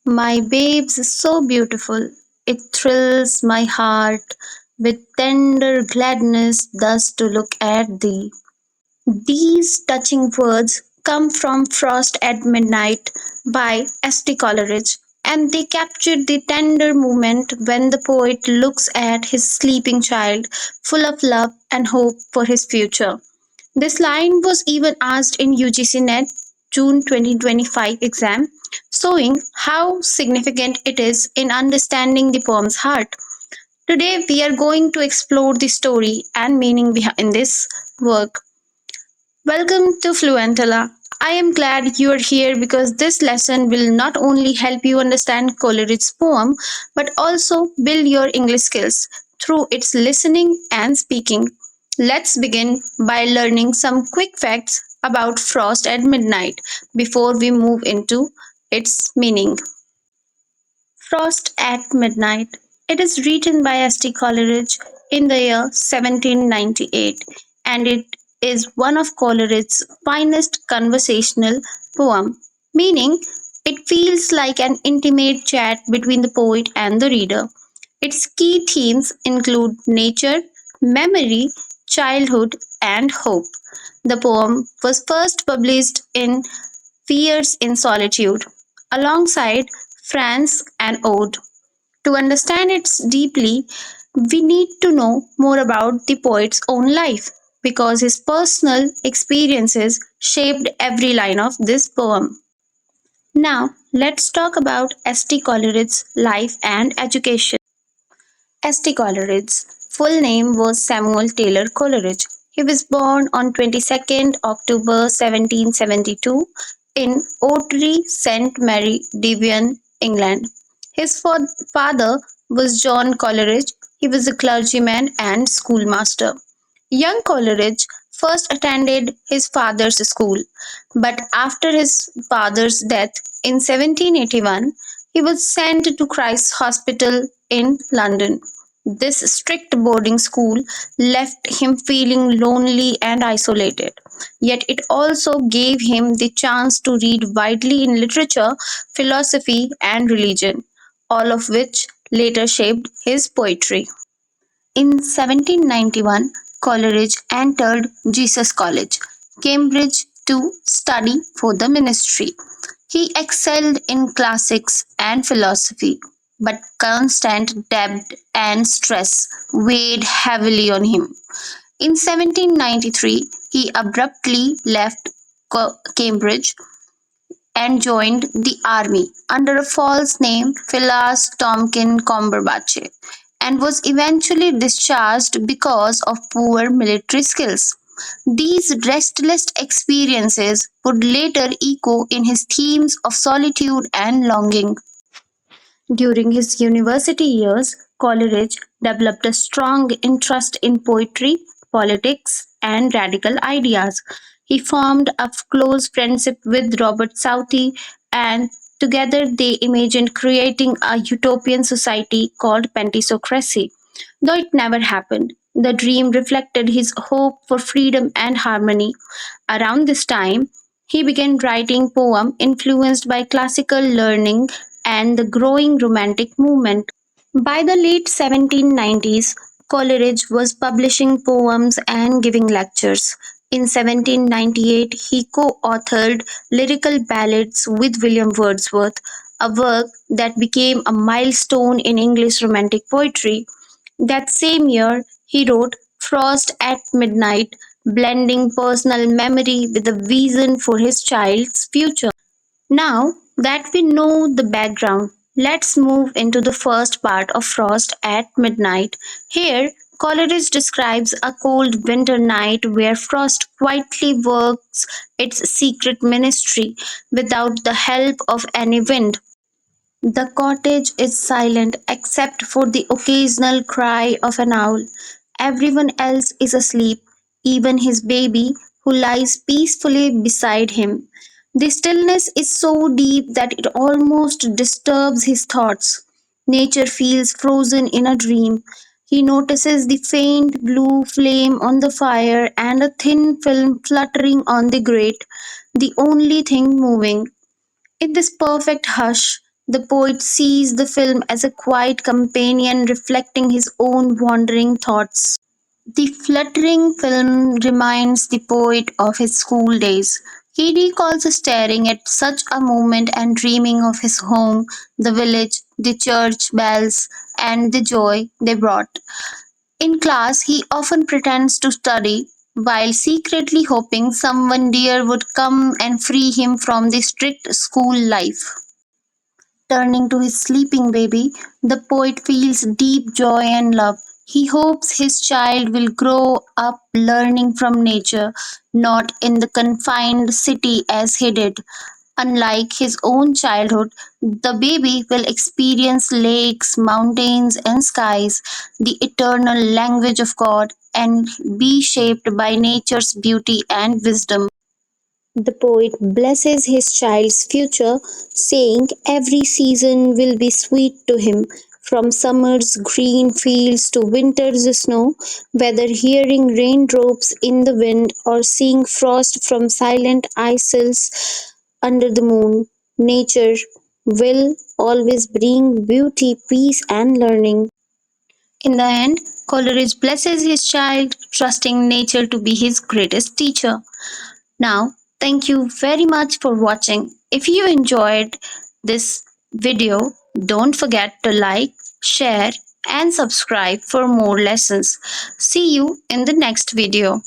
My babes is so beautiful. It thrills my heart with tender gladness thus to look at thee. These touching words come from Frost at Midnight by St. Coleridge, and they capture the tender moment when the poet looks at his sleeping child, full of love and hope for his future. This line was even asked in UGC NET June 2025 exam, showing how significant it is in understanding the poem's heart. Today, we are going to explore the story and meaning behind this work. Welcome to Fluentilla. I am glad you are here because this lesson will not only help you understand Coleridge's poem but also build your English skills through its listening and speaking. Let's begin by learning some quick facts about Frost at Midnight before we move into its meaning. Frost at Midnight. It is written by St. Coleridge in the year 1798 and it is one of Coleridge's finest conversational poem, meaning it feels like an intimate chat between the poet and the reader. Its key themes include nature, memory, childhood, and hope. The poem was first published in Fears in Solitude, alongside France and Ode. To understand it deeply, we need to know more about the poet's own life because his personal experiences shaped every line of this poem. Now, let's talk about St. Coleridge's life and education. St. Coleridge's full name was Samuel Taylor Coleridge. He was born on 22nd October 1772 in Ottery, St. Mary, Devon, England. His father was John Coleridge. He was a clergyman and schoolmaster. Young Coleridge first attended his father's school, but after his father's death in 1781, he was sent to Christ's Hospital in London. This strict boarding school left him feeling lonely and isolated, yet it also gave him the chance to read widely in literature, philosophy, and religion, all of which later shaped his poetry. In 1791, Coleridge entered Jesus College, Cambridge, to study for the ministry. He excelled in classics and philosophy, but constant debt and stress weighed heavily on him. In 1793, he abruptly left Cambridge and joined the army under a false name, Phileas Tomkin Cumberbatch, and was eventually discharged because of poor military skills. These restless experiences would later echo in his themes of solitude and longing. During his university years, Coleridge developed a strong interest in poetry, politics, and radical ideas. He formed a close friendship with Robert Southey, and together they imagined creating a utopian society called Pentecosty. Though it never happened, the dream reflected his hope for freedom and harmony. Around this time, he began writing poems influenced by classical learning and the growing Romantic movement. By the late 1790s, Coleridge was publishing poems and giving lectures. In 1798, he co authored lyrical ballads with William Wordsworth, a work that became a milestone in English Romantic poetry. That same year, he wrote Frost at Midnight, blending personal memory with a vision for his child's future. Now that we know the background, let's move into the first part of Frost at Midnight. Here, Coleridge describes a cold winter night where frost quietly works its secret ministry without the help of any wind. The cottage is silent except for the occasional cry of an owl. Everyone else is asleep, even his baby, who lies peacefully beside him. The stillness is so deep that it almost disturbs his thoughts. Nature feels frozen in a dream. He notices the faint blue flame on the fire and a thin film fluttering on the grate, the only thing moving. In this perfect hush, The poet sees the film as a quiet companion reflecting his own wandering thoughts. The fluttering film reminds the poet of his school days. He recalls staring at such a moment and dreaming of his home, the village, the church bells, and the joy they brought. In class, he often pretends to study while secretly hoping someone dear would come and free him from the strict school life. Turning to his sleeping baby, the poet feels deep joy and love. He hopes his child will grow up learning from nature, not in the confined city as he did. Unlike his own childhood, the baby will experience lakes, mountains, and skies, the eternal language of God, and be shaped by nature's beauty and wisdom. The poet blesses his child's future, saying every season will be sweet to him, from summer's green fields to winter's snow, whether hearing raindrops in the wind or seeing frost from silent isles under the moon. Nature will always bring beauty, peace, and learning. In the end, Coleridge blesses his child, trusting nature to be his greatest teacher. Now, thank you very much for watching. If you enjoyed this video, don't forget to like, share, and subscribe for more lessons. See you in the next video.